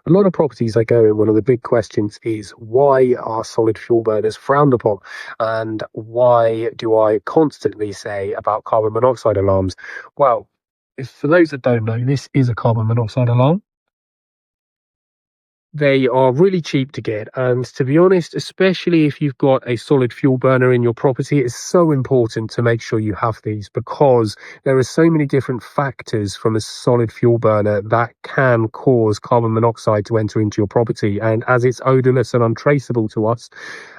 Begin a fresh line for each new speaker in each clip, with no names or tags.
A lot of properties I go in, one of the big questions is, why are solid fuel burners frowned upon? And why do I constantly say about carbon monoxide alarms? Well, if, for those that don't know, this is a carbon monoxide alarm. They are really cheap to get, and to be honest, especially if you've got a solid fuel burner in your property, it's so important to make sure you have these, because there are so many different factors from a solid fuel burner that can cause carbon monoxide to enter into your property. And as it's odorless and untraceable to us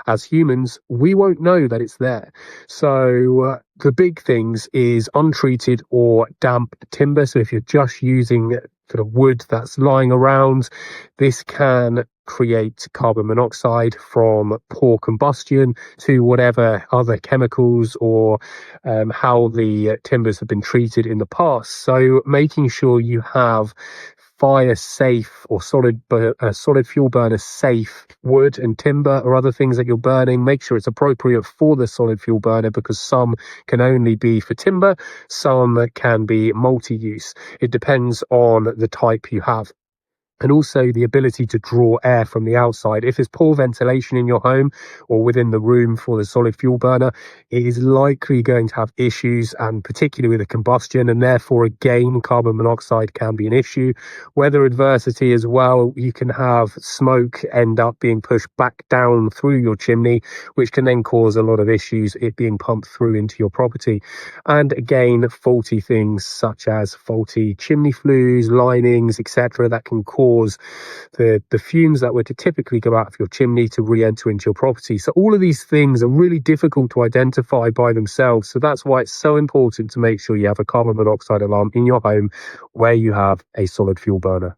as humans, we won't know that it's there. So the big things is untreated or damp timber. So if you're just using sort of wood that's lying around, this can create carbon monoxide from poor combustion to whatever other chemicals or how the timbers have been treated in the past. So making sure you have fire safe or solid fuel burner safe wood and timber or other things that you're burning. Make sure it's appropriate for the solid fuel burner, because some can only be for timber, some can be multi-use. It depends on the type you have. And also the ability to draw air from the outside. If there's poor ventilation in your home or within the room for the solid fuel burner, it is likely going to have issues, and particularly with the combustion, and therefore again carbon monoxide can be an issue. Weather adversity as well, you can have smoke end up being pushed back down through your chimney, which can then cause a lot of issues, it being pumped through into your property. And again, faulty things such as faulty chimney flues, linings, etc., that can cause the fumes that were to typically go out of your chimney to re-enter into your property. So all of these things are really difficult to identify by themselves. So that's why it's so important to make sure you have a carbon monoxide alarm in your home where you have a solid fuel burner.